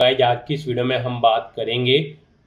Guys आज की इस वीडियो में हम बात करेंगे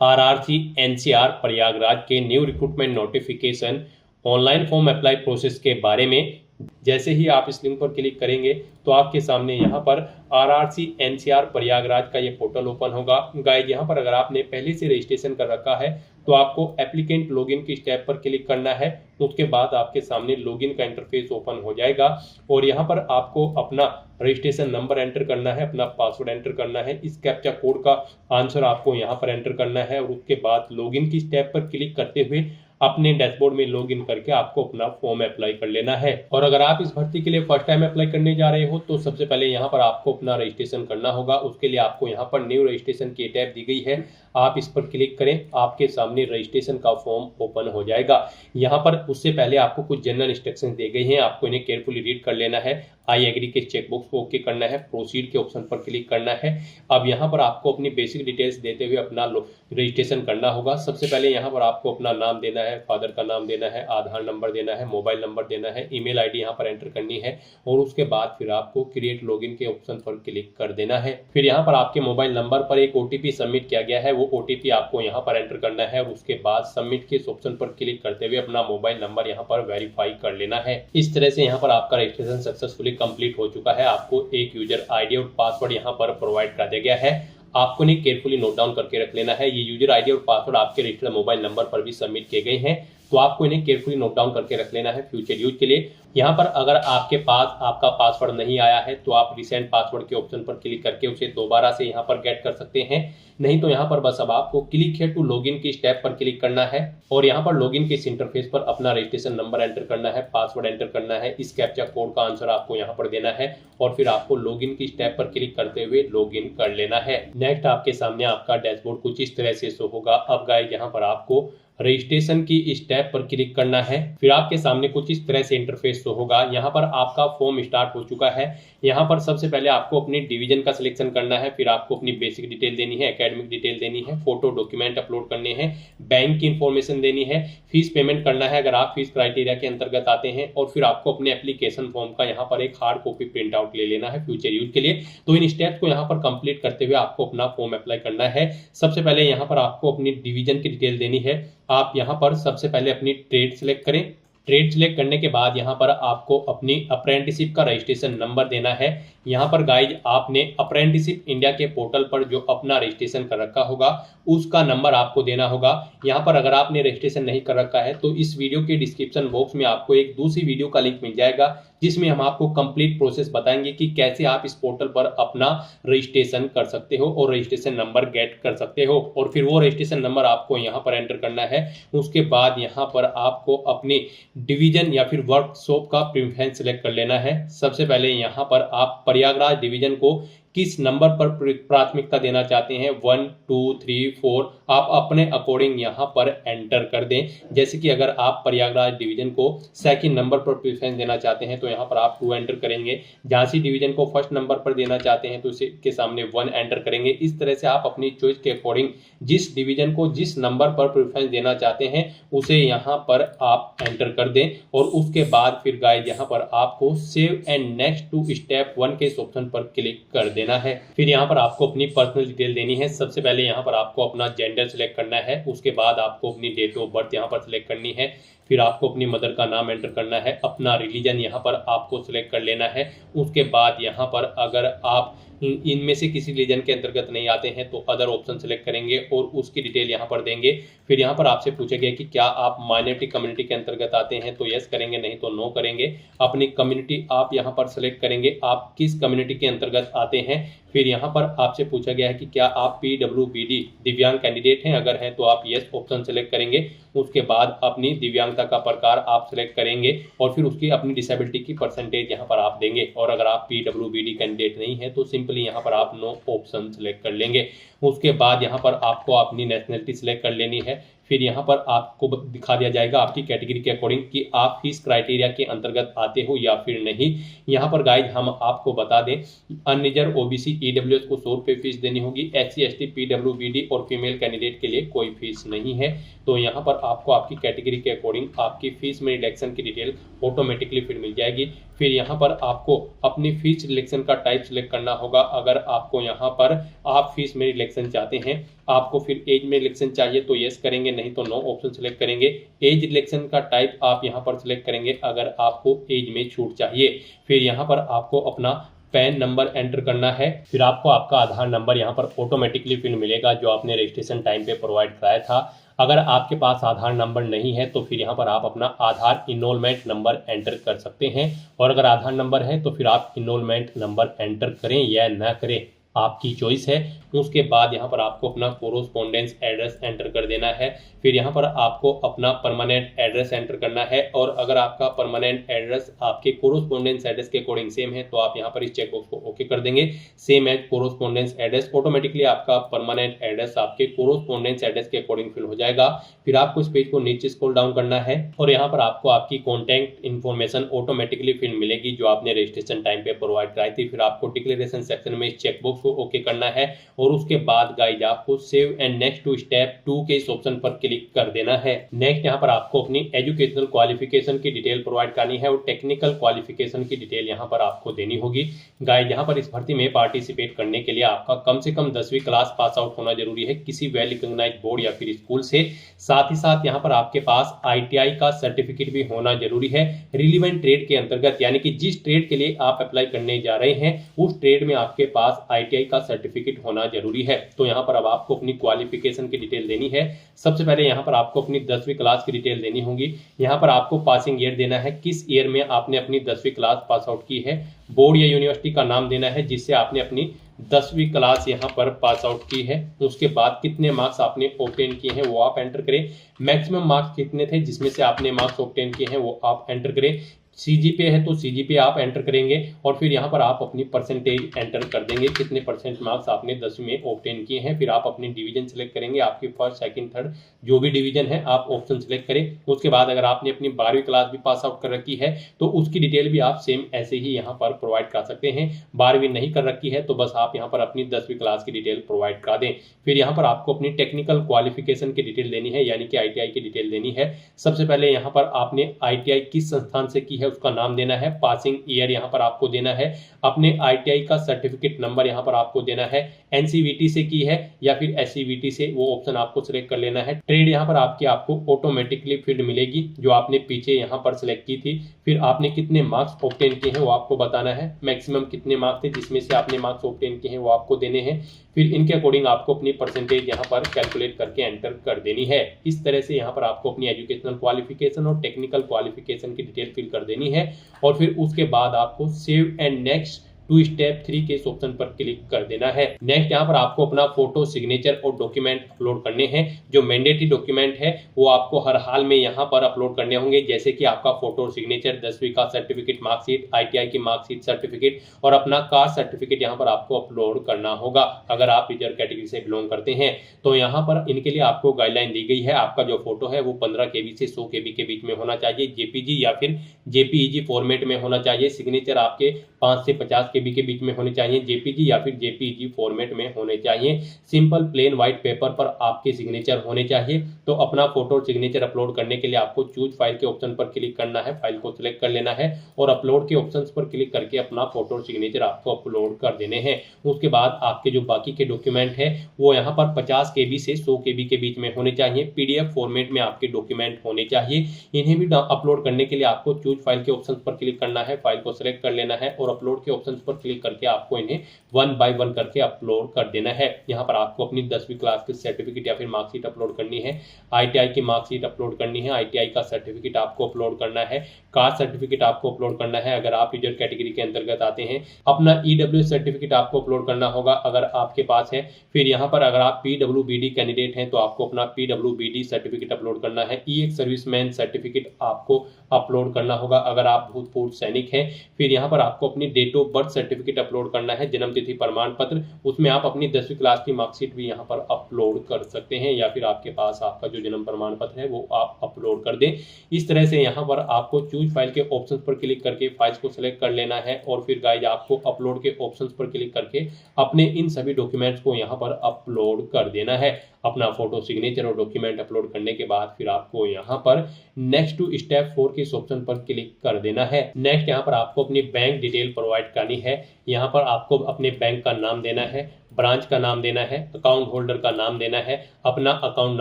आरआरसी एनसीआर प्रयागराज के new recruitment notification online form apply process के बारे में। जैसे ही आप इस लिंक पर क्लिक करेंगे तो आपके सामने यहाँ पर आरआरसी एनसीआर प्रयागराज का ये पोर्टल ओपन होगा। गाइस यहाँ पर अगर आपने पहले से रजिस्ट्रेशन कर रखा है तो आपको एप्लीकेंट लॉगिन की स्टेप पर क्लिक करना है। उसके बाद आपके सामने लॉगिन का इंटरफेस ओपन हो जाएगा और यहाँ पर आपको अपना रजिस्ट्रेशन नंबर एंटर करना है, अपना पासवर्ड एंटर करना है, इस कैप्चा कोड का आंसर आपको यहाँ पर एंटर करना है और उसके बाद लॉगिन की स्टेप पर क्लिक करते हुए अपने डैशबोर्ड में लॉगिन करके आपको अपना फॉर्म अप्लाई कर लेना है। और अगर आप इस भर्ती के लिए फर्स्ट टाइम अप्लाई करने जा रहे हो तो सबसे पहले यहाँ पर आपको अपना रजिस्ट्रेशन करना होगा। उसके लिए आपको यहाँ पर न्यू रजिस्ट्रेशन की टैब दी गई है, आप इस पर क्लिक करें, आपके सामने रजिस्ट्रेशन का फॉर्म ओपन हो जाएगा। यहाँ पर उससे पहले आपको कुछ जनरल इंस्ट्रक्शंस दी गई हैं, आपको इन्हें केयरफुली रीड कर लेना है। आई एग्री के चेकबॉक्स को ओके करना है, प्रोसीड के ऑप्शन पर क्लिक करना है। अब यहाँ पर आपको अपनी बेसिक डिटेल्स देते हुए अपना रजिस्ट्रेशन करना होगा। सबसे पहले यहाँ पर आपको अपना नाम देना है, फादर का नाम देना है, आधार नंबर देना है, मोबाइल नंबर देना है, ईमेल आईडी यहाँ पर एंटर करनी है और उसके बाद फिर आपको क्रिएट लॉगिन के ऑप्शन पर क्लिक कर देना है। फिर यहाँ पर आपके मोबाइल नंबर पर एक ओटीपी सबमिट किया गया है, वो ओटीपी आपको यहाँ पर एंटर करना है और उसके बाद सबमिट के ऑप्शन पर क्लिक करते हुए अपना मोबाइल नंबर यहाँ पर वेरीफाई कर लेना है। इस तरह से यहाँ पर आपका रजिस्ट्रेशन सक्सेसफुली कंप्लीट हो चुका है। आपको एक यूजर आईडी और पासवर्ड यहाँ पर प्रोवाइड कर दिया गया है, आपको नहीं केयरफुली नोट डाउन करके रख लेना है। ये यूजर आईडी और पासवर्ड आपके रजिस्टर्ड मोबाइल नंबर पर भी सबमिट किए गए हैं, तो आपको इन्हें केयरफुली नोट डाउन करके रख लेना है फ्यूचर यूज के लिए। यहाँ पर अगर आपके पास आपका पासवर्ड नहीं आया है तो आप रिसेंट पासवर्ड के ऑप्शन पर क्लिक करके उसे दोबारा से यहाँ पर गेट कर सकते हैं। नहीं तो यहाँ पर बस अब आपको क्लिक हियर टू लॉगिन की स्टेप पर क्लिक करना है और यहाँ पर लॉगिन के इस इंटरफेस पर अपना रजिस्ट्रेशन नंबर एंटर करना है, पासवर्ड एंटर करना है, इस कैप्चा कोड का आंसर आपको यहाँ पर देना है और फिर आपको लॉगिन की स्टेप पर क्लिक करते हुए लॉगिन कर लेना है। नेक्स्ट आपके सामने आपका डैशबोर्ड कुछ इस तरह से शो होगा। अब गाइस यहाँ पर आपको रजिस्ट्रेशन की स्टेप पर क्लिक करना है, फिर आपके सामने कुछ इस तरह से इंटरफेस शो होगा। यहाँ पर आपका फॉर्म स्टार्ट हो चुका है। यहाँ पर सबसे पहले आपको अपनी डिवीजन का सिलेक्शन करना है, फिर आपको अपनी बेसिक डिटेल देनी है, एकेडमिक डिटेल देनी है, फोटो डॉक्यूमेंट अपलोड करने हैं, बैंक की इंफॉर्मेशन देनी है, फीस पेमेंट करना है अगर आप फीस क्राइटेरिया के अंतर्गत आते हैं और फिर आपको अपने एप्लीकेशन फॉर्म का यहाँ पर एक हार्ड कॉपी प्रिंट आउट ले लेना है फ्यूचर यूज के लिए। तो इन स्टेप्स को यहाँ पर कंप्लीट करते हुए आपको अपना फॉर्म अप्लाई करना है। सबसे पहले यहाँ पर आपको अपनी डिवीजन की डिटेल देनी है। आप यहाँ पर सबसे पहले अपनी ट्रेड सिलेक्ट करें। ट्रेड सिलेक्ट करने के बाद यहाँ पर आपको अपनी अप्रेंटिसिप का रजिस्ट्रेशन नंबर देना है। यहाँ पर गाइज आपने अप्रेंटिसिप इंडिया के पोर्टल पर जो अपना रजिस्ट्रेशन कर रखा होगा उसका नंबर आपको देना होगा। यहाँ पर अगर आपने रजिस्ट्रेशन नहीं कर रखा है तो इस वीडियो के डिस्क्रिप्शन बॉक्स में आपको एक दूसरी वीडियो का लिंक मिल जाएगा जिसमें हम आपको कंप्लीट प्रोसेस बताएंगे कि कैसे आप इस पोर्टल पर अपना रजिस्ट्रेशन कर सकते हो और रजिस्ट्रेशन नंबर गेट कर सकते हो और फिर वो रजिस्ट्रेशन नंबर आपको यहाँ पर एंटर करना है। उसके बाद यहाँ पर आपको अपनी डिवीजन या फिर वर्कशॉप का प्रेफरेंस सिलेक्ट कर लेना है। सबसे पहले यहाँ पर आप प्रयागराज डिवीजन को किस नंबर पर प्राथमिकता देना चाहते हैं, 1 2 3 4 आप अपने अकॉर्डिंग यहाँ पर एंटर कर दें। जैसे कि अगर आप प्रयागराज डिवीजन को सेकंड नंबर पर प्रेफरेंस देना चाहते हैं तो यहाँ पर आप 2 एंटर करेंगे। झांसी डिवीजन को फर्स्ट नंबर पर देना चाहते हैं तो इसके सामने 1 एंटर करेंगे। इस तरह से आप अपनी चॉइस के अकॉर्डिंग जिस डिवीजन को जिस नंबर पर प्रेफरेंस देना चाहते हैं उसे यहाँ पर आप एंटर कर दें और उसके बाद फिर गाइस यहाँ पर आपको save and next to step 1 के ऑप्शन पर क्लिक कर देना है। फिर यहाँ पर आपको अपनी पर्सनल डिटेल देनी है। सबसे पहले यहाँ पर आपको अपना जेंडर सिलेक्ट करना है, उसके बाद आपको अपनी डेट ऑफ बर्थ यहाँ पर सिलेक्ट करनी है, फिर आपको अपनी मदर का नाम एंटर करना है, अपना रिलीजन यहाँ पर आपको सिलेक्ट कर लेना है। उसके बाद यहाँ पर अगर आप इनमें से किसी रिलीजन के अंतर्गत नहीं आते हैं तो अदर ऑप्शन सिलेक्ट करेंगे और उसकी डिटेल यहाँ पर देंगे। फिर यहाँ पर आपसे पूछा गया कि क्या आप माइनॉरिटी कम्युनिटी के अंतर्गत आते हैं तो यस करेंगे, नहीं तो नो करेंगे। अपनी कम्युनिटी आप यहाँ पर सिलेक्ट करेंगे, आप किस कम्युनिटी के अंतर्गत आते हैं। फिर यहाँ पर आपसे पूछा गया है कि क्या आप PWBD दिव्यांग कैंडिडेट हैं, अगर हैं तो आप यस ऑप्शन सिलेक्ट करेंगे। उसके बाद अपनी दिव्यांगता का प्रकार आप सिलेक्ट करेंगे और फिर उसकी अपनी डिसेबिलिटी की परसेंटेज यहाँ पर आप देंगे और अगर आप PWBD कैंडिडेट नहीं है तो सिंपली यहाँ पर आप नो ऑप्शन सिलेक्ट कर लेंगे। उसके बाद यहाँ पर आपको अपनी नेशनलिटी सिलेक्ट कर लेनी है। फिर यहाँ पर आपको दिखा दिया जाएगा आपकी कैटेगरी के अकॉर्डिंग कि आप फीस क्राइटेरिया के अंतर्गत आते हो या फिर नहीं। यहाँ पर गाइज हम आपको बता दें, अनरिजर्व ओबीसी ईडब्ल्यूएस को 100 रुपये फीस देनी होगी। एससी एसटी पीडब्ल्यूबीडी और फीमेल कैंडिडेट के लिए कोई फीस नहीं है। तो यहाँ पर आपको आपकी कैटेगरी के अकॉर्डिंग आपकी फीस में रिडक्शन की डिटेल ऑटोमेटिकली फिर मिल जाएगी। फिर यहाँ पर आपको अपनी फीस रिडक्शन का टाइप सिलेक्ट करना होगा। अगर आपको यहाँ पर आप फीस में रिडक्शन चाहते हैं, आपको फिर एज में रिडक्शन चाहिए तो यस करेंगे, नहीं तो नो ऑप्शन सिलेक्ट करेंगे। एज रिडक्शन का टाइप आप यहाँ पर सिलेक्ट करेंगे अगर आपको एज में छूट चाहिए। फिर यहाँ पर आपको अपना पैन नंबर एंटर करना है। फिर आपको आपका आधार नंबर यहाँ पर ऑटोमेटिकली फिर मिलेगा जो आपने रजिस्ट्रेशन टाइम पे प्रोवाइड कराया था। अगर आपके पास आधार नंबर नहीं है तो फिर यहाँ पर आप अपना आधार इनरोलमेंट नंबर एंटर कर सकते हैं, और अगर आधार नंबर है तो फिर आप इनरोलमेंट नंबर एंटर करें या ना करें, आपकी चॉइस है। उसके बाद यहाँ पर आपको अपना कोरोस्पोंडेंस एड्रेस एंटर कर देना है। फिर यहाँ पर आपको अपना परमानेंट एड्रेस एंटर करना है, और अगर आपका परमानेंट एड्रेस आपके कोरोस्पोंडेंस एड्रेस के अकॉर्डिंग सेम है तो आप यहाँ पर इस चेक बॉक्स को ओके कर देंगे। Same as correspondence address, automatically आपका परमानेंट एड्रेस आपके कोरोस्पोंडेंस एड्रेस के अकॉर्डिंग फिल हो जाएगा। फिर आपको इस पेज को नीचे स्क्रॉल डाउन करना है और यहाँ पर आपको आपकी कॉन्टैक्ट इन्फॉर्मेशन ऑटोमेटिकली फिर मिलेगी जो आपने रजिस्ट्रेशन टाइम पे प्रोवाइड कराई थी। फिर आपको डिक्लेरेशन सेक्शन में इस चेक बॉक्स को ओके करना है, और उसके बाद गाइज आपको save and next to step 2 के इस ऑप्शन पर क्लिक कर देना है। नेक्स्ट यहाँ पर आपको अपनी एजुकेशनल क्वालिफिकेशन की डिटेल प्रोवाइड करनी है और टेक्निकल क्वालिफिकेशन की डिटेल यहाँ पर आपको देनी होगी। गाइज यहाँ पर इस भर्ती में पार्टिसिपेट करने के लिए आपका कम से कम 10वीं क्लास पास आउट होना जरूरी है किसी वेल रिकॉग्नाइज्ड बोर्ड या फिर स्कूल से। साथ ही साथ यहाँ पर आपके पास ITI का सर्टिफिकेट भी होना जरूरी है रिलीवेंट ट्रेड के अंतर्गत, यानी कि जिस ट्रेड के लिए आप अप्लाई करने जा रहे हैं उस ट्रेड में आपके पास ITI का सर्टिफिकेट होना जरूरी है। तो यहाँ पर अब आपको अपनी क्वालिफिकेशन की डिटेल देनी है। सबसे पहले यहाँ पर आपको अपनी 10वीं क्लास की डिटेल देनी होगी। यहाँ पर आपको पासिंग ईयर देना है, किस ईयर में आपने अपनी 10वीं क्लास पास आउट की है। बोर्ड या यूनिवर्सिटी का नाम देना है जिससे आपने अपनी 10वीं क्लास यहाँ पर पास आउट की है। उसके बाद कितने मार्क्स आपने ऑब्टेन किए हैं वो आप एंटर करें। मैक्सिमम मार्क्स कितने थे जिसमें से आपने मार्क्स ऑब्टेन किए हैं वो आप एंटर करें। CGPA है तो CGPA आप एंटर करेंगे, और फिर यहाँ पर आप अपनी परसेंटेज एंटर कर देंगे, कितने परसेंट मार्क्स आपने 10वीं में ऑब्टेन किए हैं। फिर आप अपनी डिवीजन सेलेक्ट करेंगे, आपकी फर्स्ट सेकंड थर्ड जो भी डिवीजन है आप ऑप्शन सेलेक्ट करें। उसके बाद अगर आपने अपनी 12वीं क्लास भी पास आउट कर रखी है तो उसकी डिटेल भी आप सेम ऐसे ही यहाँ पर प्रोवाइड कर सकते हैं। 12वीं नहीं कर रखी है तो बस आप यहाँ पर अपनी 10वीं क्लास की डिटेल प्रोवाइड करा दें। फिर यहाँ पर आपको अपनी टेक्निकल क्वालिफिकेशन की डिटेल देनी है, यानी कि ITI की डिटेल देनी है। सबसे पहले यहाँ पर आपने ITI किस संस्थान से की है उसका नाम देना है, पासिंग ईयर यहाँ पर आपको देना है, अपने ITI का सर्टिफिकेट नंबर यहाँ पर आपको देना है, NCVT से की है या फिर SCVT से, वो ऑप्शन आपको सिलेक्ट कर लेना है। ट्रेड यहाँ पर आपको ऑटोमेटिकली फील्ड मिलेगी जो आपने पीछे यहाँ पर सिलेक्ट की थी। फिर आपने कितने मार्क्स ऑब्टेन किए हैं वो आपको बताना है, मैक्सिमम कितने मार्क्स थे जिसमें से आपने मार्क्स ऑब्टेन किए हैं वो आपको देने हैं। फिर इनके अकॉर्डिंग आपको अपनी परसेंटेज यहाँ पर कैलकुलेट करके एंटर कर देनी है। इस तरह से यहाँ पर आपको अपनी एजुकेशनल क्वालिफिकेशन और टेक्निकल क्वालिफिकेशन की डिटेल फिल कर देनी है, और फिर उसके बाद आपको save and next to step 3 के इस ऑप्शन पर क्लिक कर देना है। नेक्स्ट यहाँ पर आपको अपना फोटो, सिग्नेचर और डॉक्यूमेंट अपलोड करने हैं। जो मैंडेटरी डॉक्यूमेंट है वो आपको हर हाल में यहाँ पर अपलोड करने होंगे, जैसे कि आपका फोटो, सिग्नेचर, 10वीं का सर्टिफिकेट, मार्कशीट, ITI की मार्कशीट सर्टिफिकेट और अपना कास्ट सर्टिफिकेट यहाँ पर आपको अपलोड करना होगा। अगर आप रिजर्व कैटेगरी से बिलोंग करते हैं तो यहाँ पर इनके लिए आपको गाइडलाइन दी गई है। आपका जो फोटो है वो 15 KB से 100 KB के बीच में होना चाहिए, JPG या फिर JPEG फॉर्मेट में होना चाहिए। सिग्नेचर आपके 5 से 50 KB के बीच में होने चाहिए, JPG या फिर JPEG फॉर्मेट में होने चाहिए। सिंपल प्लेन व्हाइट पेपर पर आपके सिग्नेचर होने चाहिए। तो अपना फोटो और सिग्नेचर अपलोड करने के लिए आपको चूज फाइल के ऑप्शन पर क्लिक करना है, फाइल को सिलेक्ट कर लेना है और अपलोड के ऑप्शन पर क्लिक करके अपना फोटो और सिग्नेचर आपको अपलोड कर देने हैं। उसके बाद आपके जो बाकी के डॉक्यूमेंट है वो यहाँ पर 50 KB से 100 KB के बीच में होने चाहिए, PDF फॉर्मेट में आपके डॉक्यूमेंट होने चाहिए। इन्हें भी अपलोड करने के लिए आपको चूज फाइल के ऑप्शन पर क्लिक करना है, फाइल को सिलेक्ट कर लेना है और अपलोड के ऑप्शन पर क्लिक करके आपको इन्हें 1 बाय 1 करके अपलोड कर देना है। यहाँ पर आपको अपनी 10वीं क्लास की सर्टिफिकेट या फिर मार्कशीट अपलोड करनी है, ITI की मार्कशीट अपलोड करनी है, ITI का सर्टिफिकेट आपको अपलोड करना है, कास्ट सर्टिफिकेट आपको अपलोड करना है अगर आप यूजर कैटेगरी के अंतर्गत आते हैं, अपना EWS सर्टिफिकेट आपको अपलोड करना होगा अगर आपके पास है। फिर यहाँ पर अगर आप PWBD कैंडिडेट हैं तो आपको अपना PWBD सर्टिफिकेट अपलोड करना है, EX सर्विसमैन सर्टिफिकेट आपको अपलोड करना होगा अगर आप भूतपूर्व सैनिक हैं। फिर यहाँ पर आपको अपनी date of birth certificate upload करना है, जन्म तिथि प्रमाण पत्र, उसमें आप अपनी 10वीं क्लास की मार्कशीट भी यहाँ पर अपलोड कर सकते हैं, या फिर आपके पास आपका जो जन्म प्रमाण पत्र है वो आप अपलोड कर दें। इस तरह से यहाँ पर आपको चूज फाइल के ऑप्शन पर क्लिक करके फाइल्स को सिलेक्ट कर लेना है और फिर गाइज आपको अपलोड के ऑप्शन पर क्लिक करके अपने इन सभी डॉक्यूमेंट्स को यहाँ पर अपलोड कर देना है। अपना फोटो, सिग्नेचर और डॉक्यूमेंट अपलोड करने के बाद फिर आपको यहाँ पर नेक्स्ट टू स्टेप 4 के इस ऑप्शन पर क्लिक कर देना है। नेक्स्ट यहाँ पर आपको अपनी बैंक डिटेल प्रोवाइड करनी है। यहाँ पर आपको अपने बैंक का नाम देना है, ब्रांच का नाम देना है, अकाउंट होल्डर का नाम देना है, अपना अकाउंट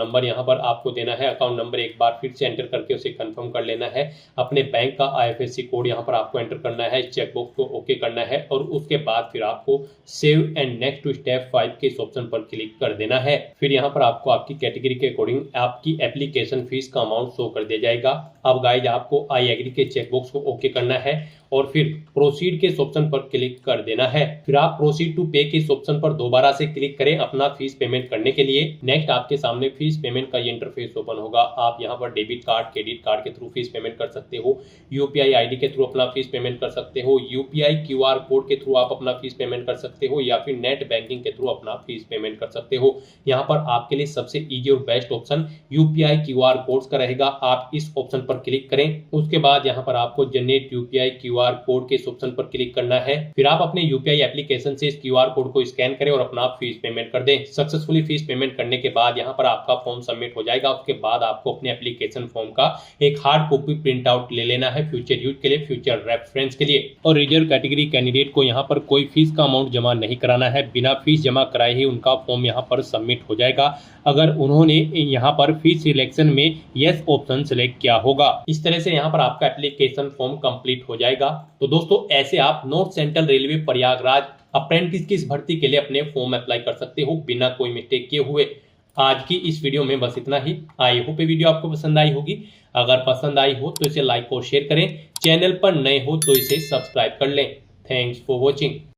नंबर यहाँ पर आपको देना है। अकाउंट नंबर एक बार फिर से एंटर करके उसे कंफर्म कर लेना है। अपने बैंक का IFSC कोड यहाँ पर आपको एंटर करना है, चेकबॉक्स को ओके करना है और उसके बाद फिर आपको save and next to step 5 के इस ऑप्शन पर क्लिक कर देना है। फिर यहाँ पर आपको आपकी कैटेगरी के अकॉर्डिंग आपकी एप्लीकेशन फीस का अमाउंट शो कर दिया जाएगा। अब गाइज आपको आई एग्री के चेकबॉक्स को ओके करना है और फिर प्रोसीड के इस ऑप्शन पर क्लिक कर देना है। फिर आप प्रोसीड टू पे के इस ऑप्शन पर दोबारा से क्लिक करें अपना फीस पेमेंट करने के लिए। नेक्स्ट आपके सामने फीस पेमेंट का ये इंटरफेस ओपन होगा। आप यहाँ पर डेबिट कार्ड, क्रेडिट कार्ड के थ्रू फीस पेमेंट कर सकते हो, UPI ID के थ्रू अपना फीस पेमेंट कर सकते हो, UPI QR कोड के थ्रू आप अपना फीस पेमेंट कर सकते हो, या फिर नेट बैंकिंग के थ्रू अपना फीस पेमेंट कर सकते हो। यहाँ पर आपके लिए सबसे ईजी और best option UPI QR codes का रहेगा। आप इस ऑप्शन पर क्लिक करें, उसके बाद यहाँ पर आपको जनरेट UPI QR कोड के इस ऑप्शन पर क्लिक करना है। फिर आप अपने UPI एप्लीकेशन से इस QR कोड को स्कैन करें और अपना फीस पेमेंट कर दें। सक्सेसफुली फीस पेमेंट करने के बाद यहाँ पर आपका फॉर्म सबमिट हो जाएगा। उसके बाद आपको अपने एप्लीकेशन फॉर्म का एक हार्ड कॉपी प्रिंट आउट ले लेना है फ्यूचर यूज के लिए, फ्यूचर रेफरेंस के लिए। और रिजर्व कैटेगरी कैंडिडेट को यहाँ पर कोई फीस का अमाउंट जमा नहीं कराना है, बिना फीस जमा कराए ही उनका फॉर्म यहाँ पर सबमिट हो जाएगा अगर उन्होंने यहाँ पर फीस सिलेक्शन में यस ऑप्शन सिलेक्ट किया होगा। इस तरह से यहाँ पर आपका एप्लीकेशन फॉर्म कंप्लीट हो जाएगा। तो दोस्तों ऐसे आप north central railway Prayagraj apprentice की इस भर्ती के लिए अपने फॉर्म अप्लाई कर सकते हो बिना कोई मिस्टेक किए हुए। आज की इस वीडियो में बस इतना ही। आई होप ये वीडियो आपको पसंद आई होगी। अगर पसंद आई हो तो इसे लाइक और शेयर करें, चैनल पर नए हो तो इसे सब्सक्राइब कर लें। Thanks for watching.